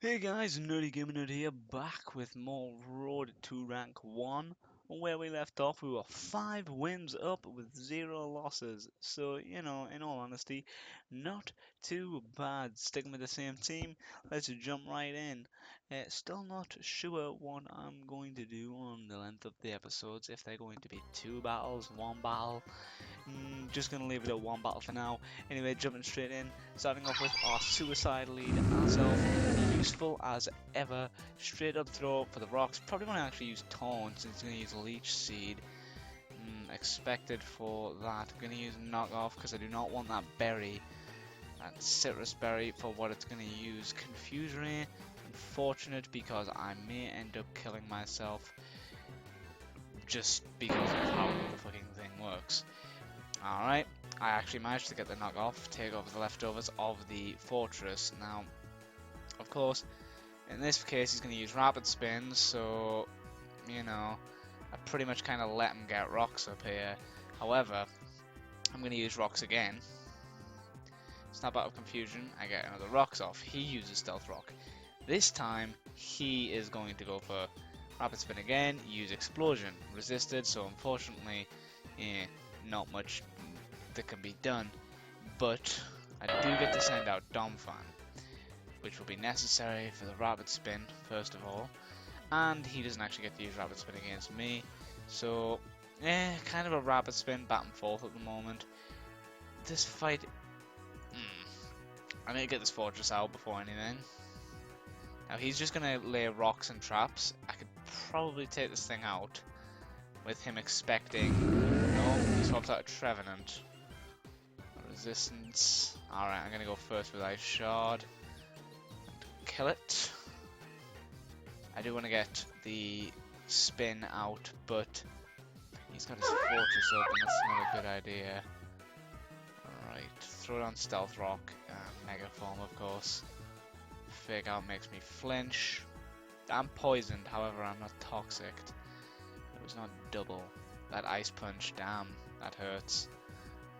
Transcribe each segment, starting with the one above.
Hey guys, Nerdy Gamer Nerd here, back with more Road to Rank 1. Where we left off, we were 5 wins up with 0 losses. So, in all honesty, not too bad. Sticking with the same team, let's jump right in. Still not sure what I'm going to do on the length of the episodes, if they're going to be 2 battles, 1 battle. Just gonna leave it at 1 battle for now. Anyway, jumping straight in, starting off with our suicide lead, ourselves, useful as ever. Straight up throw for the rocks. Probably want to actually use taunt since he's gonna use leech seed. Expected for that. Gonna use knockoff because I do not want that berry, that citrus berry, for what it's gonna use. Confuse ray. Unfortunate because I may end up killing myself just because of how the fucking thing works. Alright, I actually managed to get the knockoff, take over the leftovers of the fortress. Now, of course, in this case he's going to use rapid spins, so, I pretty much kind of let him get rocks up here. However, I'm going to use rocks again. Snap out of confusion, I get another rocks off. He uses stealth rock. This time, he is going to go for rapid spin again, use explosion. Resisted, so unfortunately, not much that can be done, but I do get to send out Domfan, which will be necessary for the rapid spin first of all, and he doesn't actually get to use rapid spin against me, so kind of a rapid spin back and forth at the moment. This fight, I need to get this fortress out before anything. Now he's just gonna lay rocks and traps. I could probably take this thing out with him expecting. No, he swaps out a Trevenant. Resistance. Alright, I'm gonna go first with Ice Shard. And kill it. I do want to get the spin out, but he's got his fortress open. That's not a good idea. Alright, throw it on Stealth Rock. Mega Form, of course. Fake Out makes me flinch. I'm poisoned, however, I'm not toxic. It was not double. That Ice Punch, damn, that hurts.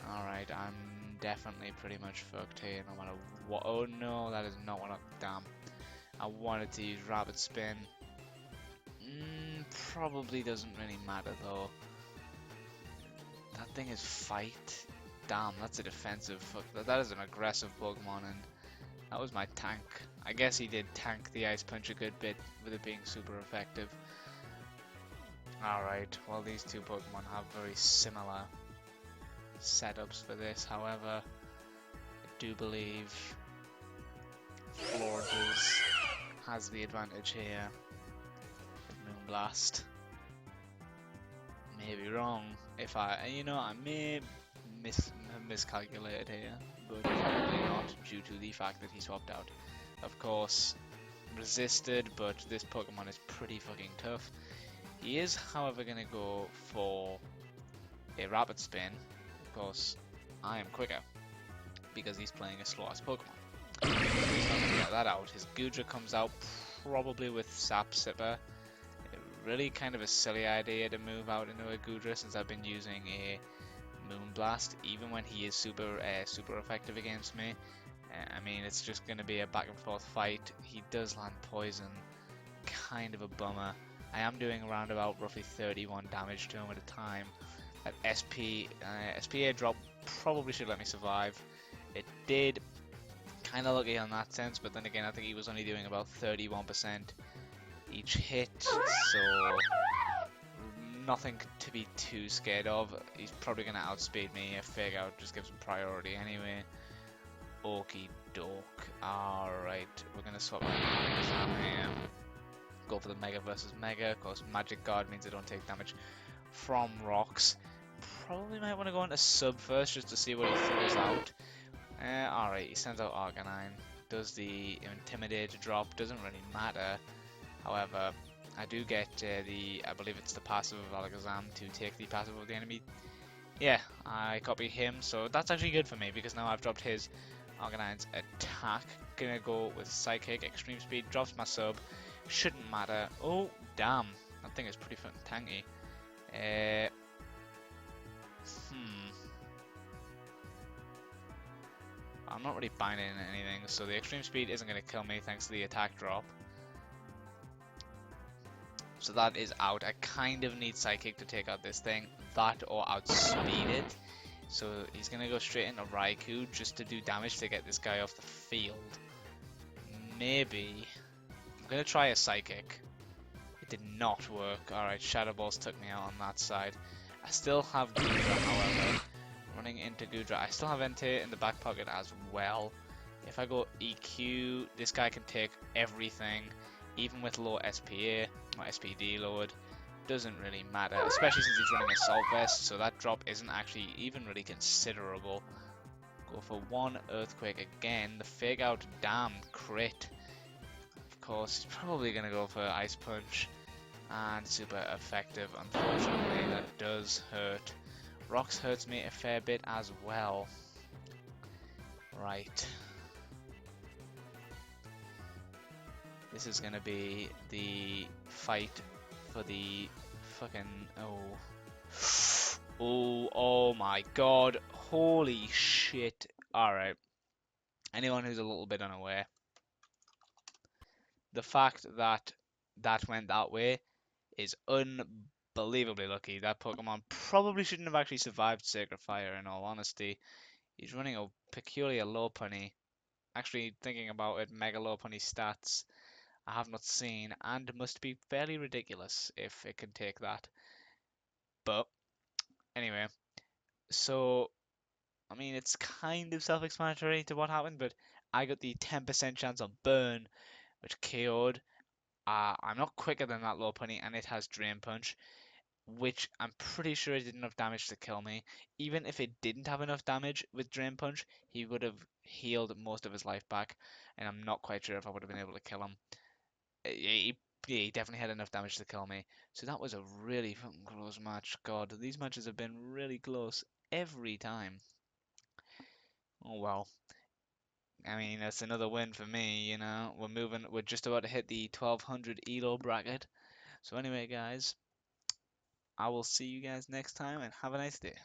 Alright, I'm definitely pretty much fucked here, no matter what. Oh no, that is not what I... Damn. I wanted to use Rapid Spin. Probably doesn't really matter though. That thing is Fight. Damn, that's a defensive. Fuck, that is an aggressive Pokemon, and that was my tank. I guess he did tank the Ice Punch a good bit with it being super effective. Alright, well these two Pokemon have very similar setups for this, however, I do believe Florges has the advantage here with Moonblast. May be wrong if I may have miscalculated here, but probably not due to the fact that he swapped out. Of course, resisted, but this Pokemon is pretty fucking tough. He is, however, going to go for a Rapid Spin. Of course, I am quicker because he's playing a slow-ass Pokemon. He's not going to get that out. His Goodra comes out probably with Sap Sipper. Really kind of a silly idea to move out into a Goodra since I've been using a Moonblast, even when he is super effective against me. I mean, it's just going to be a back and forth fight. He does land poison, kind of a bummer. I am doing around about roughly 31 damage to him at a time. That SPA drop probably should let me survive. It did, kind of lucky on that sense, but then again I think he was only doing about 31% each hit, so nothing to be too scared of. He's probably going to outspeed me. A Fake Out just gives him priority anyway. Okie doke. Alright, we're going to swap my exam here. Go for the Mega versus Mega. Of course, Magic Guard means I don't take damage from rocks. Probably might want to go into Sub first just to see what he throws out. Alright, he sends out Arcanine. Does the Intimidate drop? Doesn't really matter. However, I do get I believe it's the passive of Alakazam to take the passive of the enemy. Yeah, I copy him, so that's actually good for me because now I've dropped his Arcanine's attack. Gonna go with Psychic, Extreme Speed, drops my sub. Shouldn't matter. Oh, damn. That thing is pretty fucking tanky. I'm not really binding anything, so the extreme speed isn't going to kill me thanks to the attack drop. So that is out. I kind of need Psychic to take out this thing. That or outspeed it. So he's going to go straight into Raikou just to do damage to get this guy off the field. Maybe. I'm going to try a Psychic. It did not work. Alright, Shadow Balls took me out on that side. I still have Gudra, however. Running into Gudra. I still have Entei in the back pocket as well. If I go EQ, this guy can take everything. Even with low SPA, or SPD lowered, doesn't really matter, especially since he's running Assault Vest, so that drop isn't actually even really considerable. Go for one Earthquake again, the Fake Out damn crit. Of course, he's probably going to go for Ice Punch, and super effective. Unfortunately, that does hurt. Rocks hurts me a fair bit as well. Right. This is gonna be the fight for the fucking oh my god, holy shit. Alright, anyone who's a little bit unaware, the fact that that went that way is unbelievably lucky. That Pokemon probably shouldn't have actually survived Sacred Fire, in all honesty. He's running a peculiar Lopunny. Actually, thinking about it, Mega Lopunny stats I have not seen, and must be fairly ridiculous if it can take that. But anyway, so I mean, it's kind of self-explanatory to what happened, but I got the 10% chance on Burn, which KO'd. I'm not quicker than that Lopunny, and it has Drain Punch, which I'm pretty sure it did enough damage to kill me. Even if it didn't have enough damage with Drain Punch, he would have healed most of his life back, and I'm not quite sure if I would have been able to kill him. He definitely had enough damage to kill me. So that was a really fucking close match. God, these matches have been really close every time. Oh well. I mean, that's another win for me, you know. We're just about to hit the 1200 ELO bracket. So anyway, guys, I will see you guys next time and have a nice day.